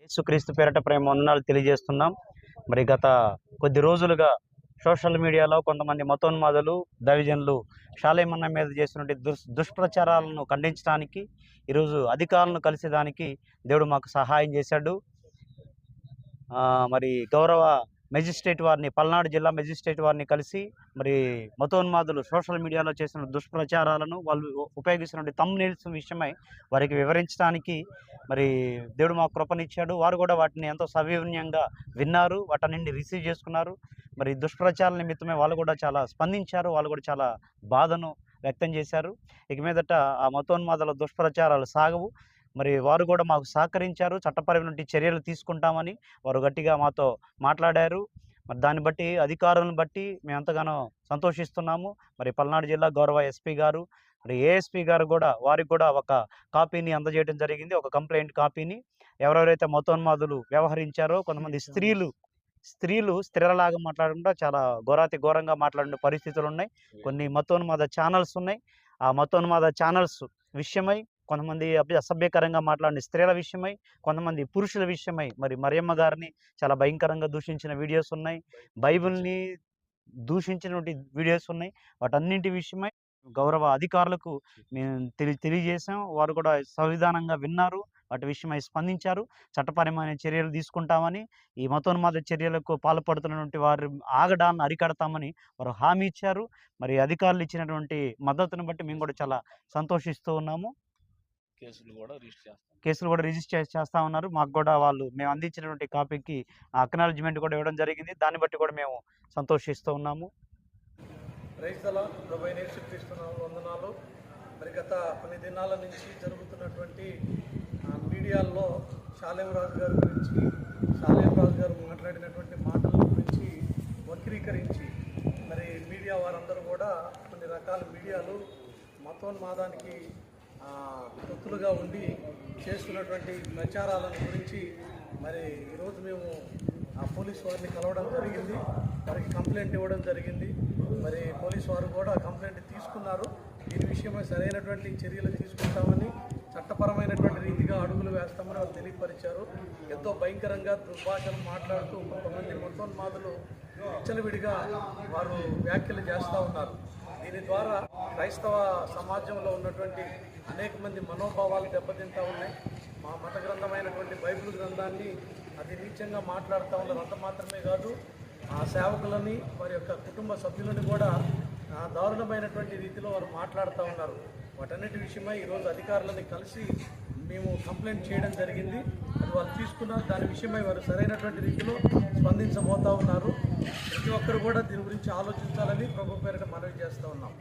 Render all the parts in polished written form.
యేసుక్రీస్తు పేరట ప్రేమ వందనాలు తెలియజేస్తున్నాం. మరి గత కొద్ది రోజులుగా సోషల్ మీడియాలో కొంతమంది మతోన్మాదులు, దైవజనులు షాలేమన్న మీద చేస్తున్నటువంటి దుష్ప్రచారాలను ఖండించడానికి ఈరోజు అధికారులను కలిసేదానికి దేవుడు మాకు సహాయం చేశాడు. మరి గౌరవ మెజిస్ట్రేట్ వారిని, పల్నాడు జిల్లా మెజిస్ట్రేట్ వారిని కలిసి మరి మతోన్మాదులు సోషల్ మీడియాలో చేసిన దుష్ప్రచారాలను, వాళ్ళు ఉపయోగిస్తున్న థంబ్నెయిల్స్ విషయమై వారికి వివరించడానికి మరి దేవుడు మాకు కృపనిచ్చాడు. వారు కూడా వాటిని ఎంతో సవినయంగా విన్నారు, వాటన్నింటిని రిసీవ్ చేసుకున్నారు. మరి దుష్ప్రచారాల నిమిత్తమే వాళ్ళు కూడా చాలా స్పందించారు, వాళ్ళు కూడా చాలా బాధను వ్యక్తం చేశారు. ఇక మీదట ఆ మతోన్మాదుల దుష్ప్రచారాలు సాగవు. మరి వారు కూడా మాకు సహకరించారు, చట్టపరమైన చర్యలు తీసుకుంటామని వారు గట్టిగా మాతో మాట్లాడారు. మరి దాన్ని బట్టి, అధికారులను బట్టి మేము ఎంతగానో సంతోషిస్తున్నాము. మరి పల్నాడు జిల్లా గౌరవ ఎస్పీ గారు, మరి ఏఎస్పీ గారు కూడా వారికి కూడా ఒక కాపీని అందజేయడం జరిగింది, ఒక కంప్లైంట్ కాపీని. ఎవరెవరైతే మతోన్మాదులు వ్యవహరించారో, కొంతమంది స్త్రీలు స్త్రీలలాగా మాట్లాడకుండా చాలా ఘోరంగా మాట్లాడిన పరిస్థితులు ఉన్నాయి. కొన్ని మతోన్మాద ఛానల్స్ ఉన్నాయి. ఆ మతోన్మాద ఛానల్స్ విషయమై కొంతమంది అసభ్యకరంగా మాట్లాడిన స్త్రీల విషయమై, కొంతమంది పురుషుల విషయమై మరి మరియమ్మ గారిని చాలా భయంకరంగా దూషించిన వీడియోస్ ఉన్నాయి, బైబిల్ని దూషించినటువంటి వీడియోస్ ఉన్నాయి. వాటన్నింటి విషయమై గౌరవ అధికారులకు మేము తెలియజేసాం. వారు కూడా సంవిధానంగా విన్నారు, వాటి విషయమై స్పందించారు. చట్టపరమైన చర్యలు తీసుకుంటామని, ఈ మతోన్మాద చర్యలకు పాల్పడుతున్నటువంటి వారు ఆగడాన్ని అరికడతామని వారు హామీ ఇచ్చారు. మరి అధికారులు ఇచ్చినటువంటి మద్దతును బట్టి మేము కూడా చాలా సంతోషిస్తూ ఉన్నాము. కేసులు కూడా రిజిస్టర్ చేస్తా ఉన్నారు. మాకు కూడా మేము అందించినటువంటి కాపీకి అక్నాలెడ్జ్మెంట్ కూడా ఇవ్వడం జరిగింది. దాన్ని బట్టి కూడా మేము సంతోషిస్తూ ఉన్నాము. వందనాలు. మరి గత కొన్ని దినాల నుంచి జరుగుతున్నటువంటి మీడియాల్లో షాలేమరాజు గారు మాట్లాడినటువంటి మాటల గురించి వక్రీకరించి మరి మీడియా వారందరూ కూడా కొన్ని రకాల మీడియాలు మతోన్మాదానికి తొత్తులుగా ఉండి చేస్తున్నటువంటి ప్రచారాలను గురించి మరి ఈరోజు మేము పోలీసు వారిని కలవడం జరిగింది, వారికి కంప్లైంట్ ఇవ్వడం జరిగింది. మరి పోలీసు వారు కూడా కంప్లైంట్ తీసుకున్నారు. దీని విషయమై సరైనటువంటి చర్యలు తీసుకుంటామని, చట్టపరమైనటువంటి రీతిగా అడుగులు వేస్తామని వాళ్ళు తెలియపరిచారు. ఎంతో భయంకరంగా దుర్భాషలు మాట్లాడుతూ కొంతమంది మతోన్మాదులు విచ్చలవిడిగా వారు వ్యాఖ్యలు చేస్తూ ఉన్నారు. దీని ద్వారా క్రైస్తవ సమాజంలో ఉన్నటువంటి అనేక మంది మనోభావాలు దెబ్బతింటూ ఉన్నాయి. మా మత గ్రంథమైనటువంటి బైబిల్ గ్రంథాన్ని అతి నీచంగా మాట్లాడుతూ ఉన్నారు. అంత మాత్రమే కాదు, ఆ సేవకులని, వారి యొక్క కుటుంబ సభ్యులని కూడా దారుణమైనటువంటి రీతిలో వారు మాట్లాడుతూ ఉన్నారు. వాటన్నిటి విషయమై ఈరోజు అధికారులని కలిసి మేము కంప్లైంట్ చేయడం జరిగింది. అది వాళ్ళు తీసుకున్నారు. దాని విషయమై వారు సరైనటువంటి రీతిలో స్పందించబోతూ ఉన్నారు. ప్రతి ఒక్కరు కూడా దీని గురించి ఆలోచించాలని ప్రభు పేరిట మనవి చేస్తూ ఉన్నాం.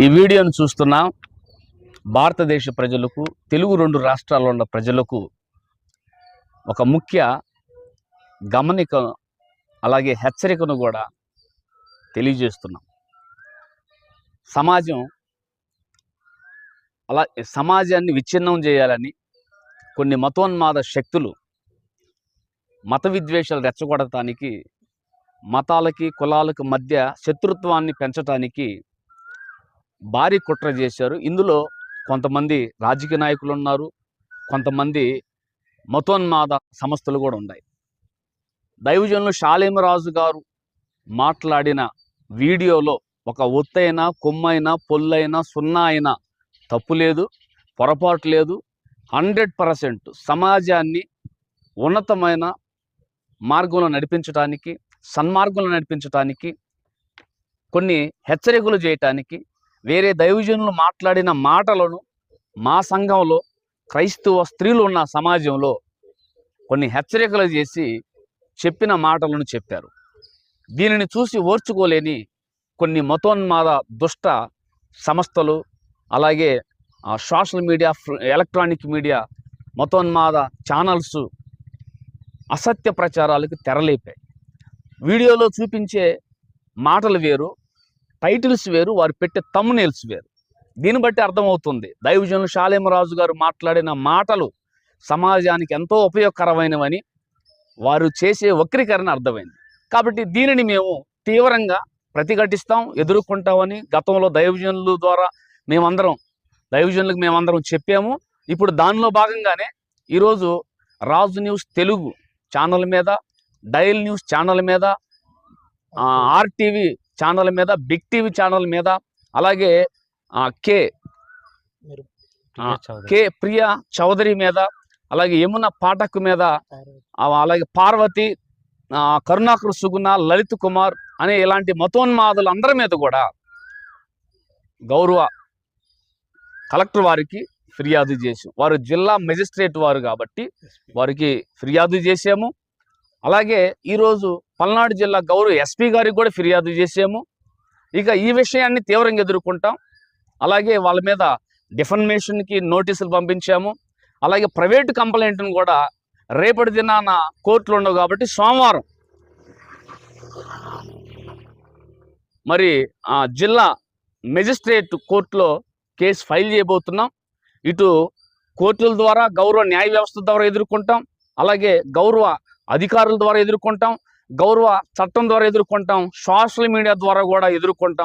ఈ వీడియోను చూస్తున్న భారతదేశ ప్రజలకు, తెలుగు 2 రాష్ట్రాల్లో ఉన్న ప్రజలకు ఒక ముఖ్య గమనిక, అలాగే హెచ్చరికను కూడా తెలియజేస్తున్నాం. సమాజాన్ని విచ్ఛిన్నం చేయాలని కొన్ని మతోన్మాద శక్తులు మత విద్వేషాలు రెచ్చగొడటానికి, మతాలకి కులాలకు మధ్య శత్రుత్వాన్ని పెంచడానికి భారీ కుట్ర చేశారు. ఇందులో కొంతమంది రాజకీయ నాయకులు ఉన్నారు, కొంతమంది మతోన్మాద సంస్థలు కూడా ఉన్నాయి. దైవజనులు షాలేమరాజు గారు మాట్లాడిన వీడియోలో ఒక ఒత్తైనా, కొమ్మైనా, పొల్లైనా, సున్నా అయినా తప్పు లేదు, పొరపాటు లేదు. 100% సమాజాన్ని ఉన్నతమైన మార్గంలో నడిపించడానికి, సన్మార్గంలో నడిపించడానికి, కొన్ని హెచ్చరికలు చేయటానికి, వేరే దైవజనులు మాట్లాడిన మాటలను మా సంఘంలో క్రైస్తవ స్త్రీలు ఉన్న సమాజంలో కొన్ని హెచ్చరికలు చేసి చెప్పిన మాటలను చెప్పారు. దీనిని చూసి ఓర్చుకోలేని కొన్ని మతోన్మాద దుష్ట సంస్థలు, అలాగే సోషల్ మీడియా, ఎలక్ట్రానిక్ మీడియా, మతోన్మాద ఛానల్స్ అసత్య ప్రచారాలకు తెరలేపాయి. వీడియోలో చూపించే మాటలు వేరు, టైటిల్స్ వేరు, వారు పెట్టే థంబ్నెయిల్స్ వేరు. దీన్ని బట్టి అర్థమవుతుంది దైవజనులు షాలేమరాజు గారు మాట్లాడిన మాటలు సమాజానికి ఎంతో ఉపయోగకరమైనవని, వారు చేసే వక్రీకరణ అర్థమైంది. కాబట్టి దీనిని మేము తీవ్రంగా ప్రతిఘటిస్తాం, ఎదుర్కొంటామని గతంలో దైవజనులకు మేమందరం చెప్పాము. ఇప్పుడు దానిలో భాగంగానే ఈరోజు రాజు న్యూస్ తెలుగు ఛానల్ మీద, డైల్ న్యూస్ ఛానల్ మీద, ఆర్టీవీ ఛానల్ మీద, బిగ్ టీవీ ఛానల్ మీద, అలాగే కే ప్రియా చౌదరి మీద, అలాగే యమున పాఠక్ మీద, అలాగే పార్వతి, కరుణాకర్ సుగుణ, లలిత్ కుమార్ అనే ఇలాంటి మతోన్మాదులు అందరి మీద కూడా గౌరవ కలెక్టర్ వారికి ఫిర్యాదు చేసాం. వారు జిల్లా మెజిస్ట్రేట్ వారు కాబట్టి వారికి ఫిర్యాదు చేసాము. అలాగే ఈరోజు పల్నాడు జిల్లా గౌరవ ఎస్పీ గారికి కూడా ఫిర్యాదు చేసాము. ఇక ఈ విషయాన్ని తీవ్రంగా ఎదుర్కొంటాం. అలాగే వాళ్ళ మీద డిఫర్మేషన్కి నోటీసులు పంపించాము. అలాగే ప్రైవేటు కంప్లైంట్ను కూడా రేపటి దినాన కోర్టులో ఉండవు కాబట్టి సోమవారం మరి జిల్లా మెజిస్ట్రేట్ కోర్టులో కేసు ఫైల్ చేయబోతున్నాం. ఇటు కోర్టుల ద్వారా, గౌరవ న్యాయ వ్యవస్థ ద్వారా ఎదుర్కొంటాం, అలాగే గౌరవ అధికారుల ద్వారా ఎదుర్కొంటాం, గౌరవ చట్టం ద్వారా ఎదుర్కొంటాం, సోషల్ మీడియా ద్వారా కూడా ఎదుర్కొంటాం.